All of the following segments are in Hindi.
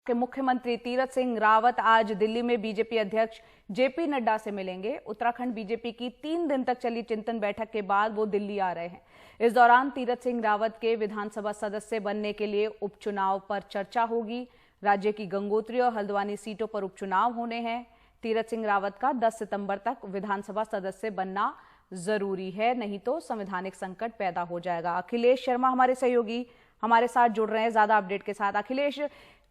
के मुख्यमंत्री तीरथ सिंह रावत आज दिल्ली में बीजेपी अध्यक्ष जेपी नड्डा से मिलेंगे। उत्तराखंड बीजेपी की 3 दिन तक चली चिंतन बैठक के बाद वो दिल्ली आ रहे हैं। इस दौरान तीरथ सिंह रावत के विधानसभा सदस्य बनने के लिए उपचुनाव पर चर्चा होगी। राज्य की गंगोत्री और हल्द्वानी सीटों पर उपचुनाव होने हैं। तीरथ सिंह रावत का 10 सितंबर तक विधानसभा सदस्य बनना जरूरी है, नहीं तो संवैधानिक संकट पैदा हो जाएगा। अखिलेश शर्मा हमारे सहयोगी हमारे साथ जुड़ रहे हैं ज्यादा अपडेट के साथ। अखिलेश,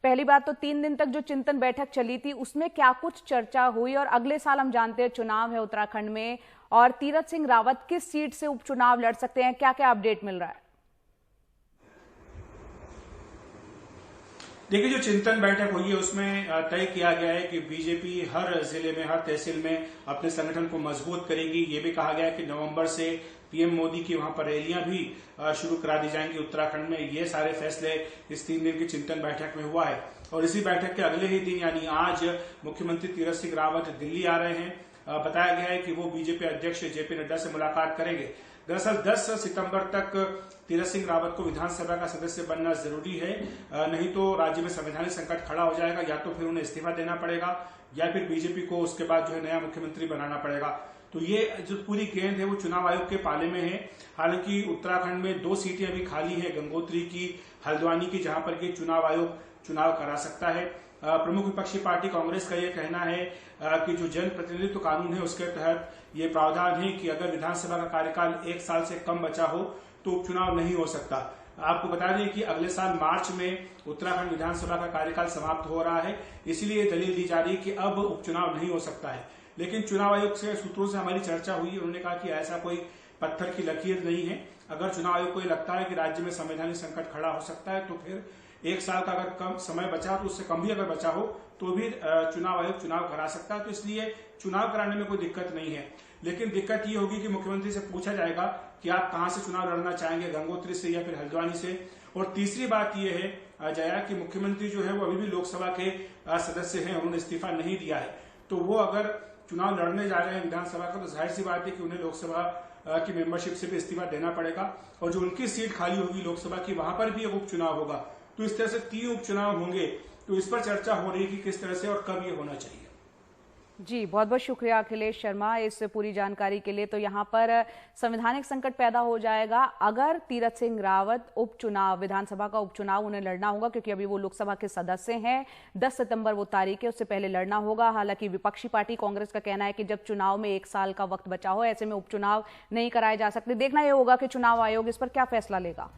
पहली बात तो 3 दिन तक जो चिंतन बैठक चली थी उसमें क्या कुछ चर्चा हुई, और अगले साल हम जानते हैं चुनाव है उत्तराखंड में, और तीरथ सिंह रावत किस सीट से उपचुनाव लड़ सकते हैं, क्या क्या अपडेट मिल रहा है? देखिए, जो चिंतन बैठक हुई है उसमें तय किया गया है कि बीजेपी हर जिले में, हर तहसील में अपने संगठन को मजबूत करेगी। ये भी कहा गया है कि नवंबर से पीएम मोदी की वहां पर रैलियां भी शुरू करा दी जाएंगी उत्तराखंड में। ये सारे फैसले इस 3 दिन की चिंतन बैठक में हुआ है। और इसी बैठक के अगले ही दिन यानी आज मुख्यमंत्री तीरथ सिंह रावत दिल्ली आ रहे हैं। बताया गया है कि वो बीजेपी अध्यक्ष जेपी नड्डा से मुलाकात करेंगे। दरअसल 10 सितंबर तक तीरथ सिंह रावत को विधानसभा का सदस्य बनना जरूरी है, नहीं तो राज्य में संवैधानिक संकट खड़ा हो जाएगा। या तो फिर उन्हें इस्तीफा देना पड़ेगा या फिर बीजेपी को उसके बाद जो है नया मुख्यमंत्री बनाना पड़ेगा। तो ये जो पूरी गेंद है वो चुनाव आयोग के पाले में है। हालांकि उत्तराखंड में 2 सीटें अभी खाली है, गंगोत्री की, हल्द्वानी की, जहां पर कि चुनाव आयोग चुनाव करा सकता है। प्रमुख विपक्षी पार्टी कांग्रेस का यह कहना है कि जो जन प्रतिनिधित्व कानून है उसके तहत ये प्रावधान है कि अगर विधानसभा का कार्यकाल 1 साल से कम बचा हो तो उपचुनाव नहीं हो सकता। आपको बता दें कि अगले साल मार्च में उत्तराखंड विधानसभा का कार्यकाल समाप्त हो रहा है, इसलिए दलील दी जा रही है कि अब उपचुनाव नहीं हो सकता है। लेकिन चुनाव आयोग से सूत्रों से हमारी चर्चा हुई, उन्होंने कहा कि ऐसा कोई पत्थर की लकीर नहीं है। अगर चुनाव आयोग को लगता है कि राज्य में संवैधानिक संकट खड़ा हो सकता है तो फिर 1 साल का अगर कम समय बचा तो उससे कम भी अगर बचा हो तो भी चुनाव आयोग चुनाव करा सकता है। तो इसलिए चुनाव कराने में कोई दिक्कत नहीं है। लेकिन दिक्कत ये होगी कि मुख्यमंत्री से पूछा जाएगा कि आप कहां से चुनाव लड़ना चाहेंगे, गंगोत्री से या फिर हल्द्वानी से। और तीसरी बात यह है जया कि मुख्यमंत्री जो है वो अभी भी लोकसभा के सदस्य हैं, उन्होंने इस्तीफा नहीं दिया है। तो वो अगर चुनाव लड़ने जा रहे हैं विधानसभा का तो जाहिर सी बात है कि उन्हें लोकसभा की मेंबरशिप से भी इस्तीफा देना पड़ेगा। और जो उनकी सीट खाली होगी लोकसभा की, वहां पर भी एक उपचुनाव होगा। तो इस तरह से 3 उपचुनाव होंगे। तो इस पर चर्चा हो रही है कि किस तरह से और कब ये होना चाहिए। जी, बहुत बहुत शुक्रिया अखिलेश शर्मा इस पूरी जानकारी के लिए। तो यहाँ पर संवैधानिक संकट पैदा हो जाएगा अगर तीरथ सिंह रावत उपचुनाव, विधानसभा का उपचुनाव उन्हें लड़ना होगा, क्योंकि अभी वो लोकसभा के सदस्य हैं। 10 सितंबर वो तारीख है, उससे पहले लड़ना होगा। हालांकि विपक्षी पार्टी कांग्रेस का कहना है कि जब चुनाव में 1 साल का वक्त बचा हो, ऐसे में उपचुनाव नहीं कराए जा सकते। देखना यह होगा कि चुनाव आयोग इस पर क्या फैसला लेगा।